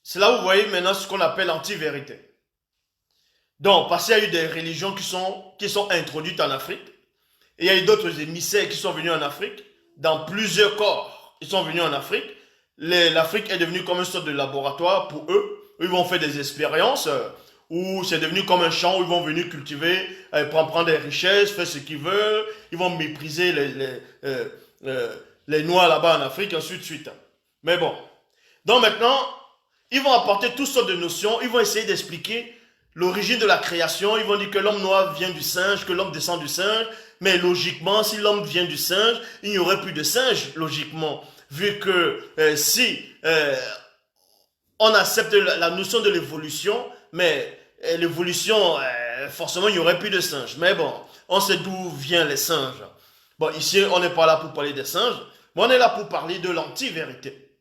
C'est là où vous voyez maintenant ce qu'on appelle l'anti-vérité. Donc, parce qu'il y a eu des religions qui sont introduites en Afrique, et il y a eu d'autres émissaires qui sont venus en Afrique, dans plusieurs corps. Ils sont venus en Afrique. L'Afrique est devenue comme une sorte de laboratoire pour eux. Ils vont faire des expériences où c'est devenu comme un champ où ils vont venir cultiver, prendre des richesses, faire ce qu'ils veulent. Ils vont mépriser les Noirs là-bas en Afrique, ainsi de suite. Mais bon. Donc maintenant, ils vont apporter toutes sortes de notions. Ils vont essayer d'expliquer l'origine de la création. Ils vont dire que l'homme noir vient du singe, que l'homme descend du singe. Mais logiquement, si l'homme vient du singe, il n'y aurait plus de singe, logiquement. Vu que si on accepte la notion de l'évolution, mais l'évolution, forcément, il n'y aurait plus de singes. Mais bon, on sait d'où viennent les singes. Bon, ici, on n'est pas là pour parler des singes, mais on est là pour parler de l'anti-vérité.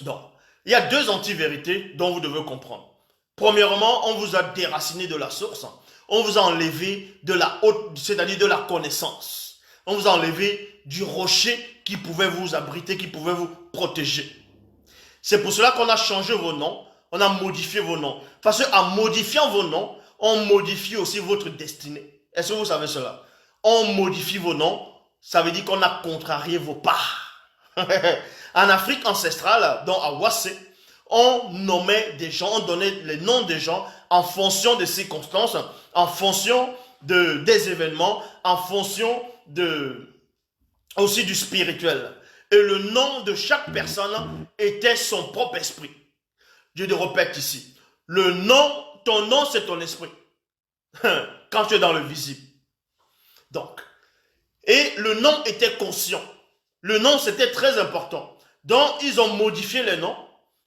Donc, il y a deux anti-vérités dont vous devez comprendre. Premièrement, on vous a déraciné de la source. On vous a enlevé de la haute, c'est-à-dire de la connaissance. On vous a enlevé du rocher qui pouvait vous abriter, qui pouvait vous protéger. C'est pour cela qu'on a changé vos noms, on a modifié vos noms. Parce qu'en modifiant vos noms, on modifie aussi votre destinée. Est-ce que vous savez cela? On modifie vos noms, ça veut dire qu'on a contrarié vos parts. En Afrique ancestrale, dans Awase, on nommait des gens, on donnait les noms des gens en fonction des circonstances, en fonction des événements, en fonction aussi du spirituel. Et le nom de chaque personne était son propre esprit. Je le répète ici. Ton nom, c'est ton esprit. Quand tu es dans le visible. Donc, et le nom était conscient. Le nom, c'était très important. Donc, ils ont modifié les noms.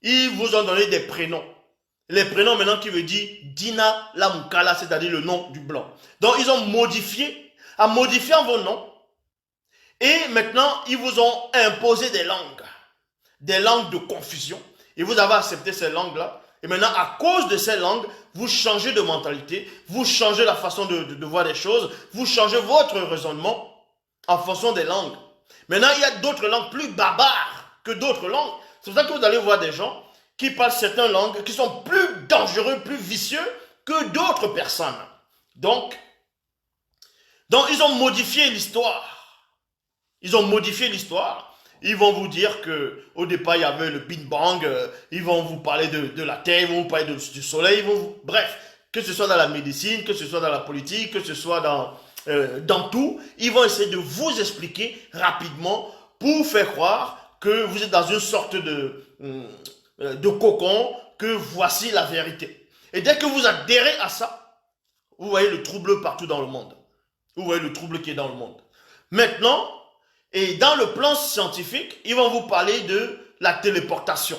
Ils vous ont donné des prénoms. Les prénoms maintenant qui veut dire Dina Lamukala, c'est-à-dire le nom du blanc. Donc, ils ont modifié. En modifiant vos noms, et maintenant, ils vous ont imposé des langues de confusion. Et vous avez accepté ces langues-là. Et maintenant, à cause de ces langues, vous changez de mentalité, vous changez la façon de voir les choses, vous changez votre raisonnement en fonction des langues. Maintenant, il y a d'autres langues plus barbares que d'autres langues. C'est pour ça que vous allez voir des gens qui parlent certaines langues qui sont plus dangereux, plus vicieux que d'autres personnes. Donc, ils ont modifié l'histoire. Ils ont modifié l'histoire. Ils vont vous dire que au départ il y avait le Big Bang. Ils vont vous parler de la Terre, ils vont vous parler du Soleil. Bref, que ce soit dans la médecine, que ce soit dans la politique, que ce soit dans tout, ils vont essayer de vous expliquer rapidement pour faire croire que vous êtes dans une sorte de cocon, que voici la vérité. Et dès que vous adhérez à ça, vous voyez le trouble partout dans le monde. Vous voyez le trouble qui est dans le monde. Maintenant, et dans le plan scientifique, ils vont vous parler de la téléportation.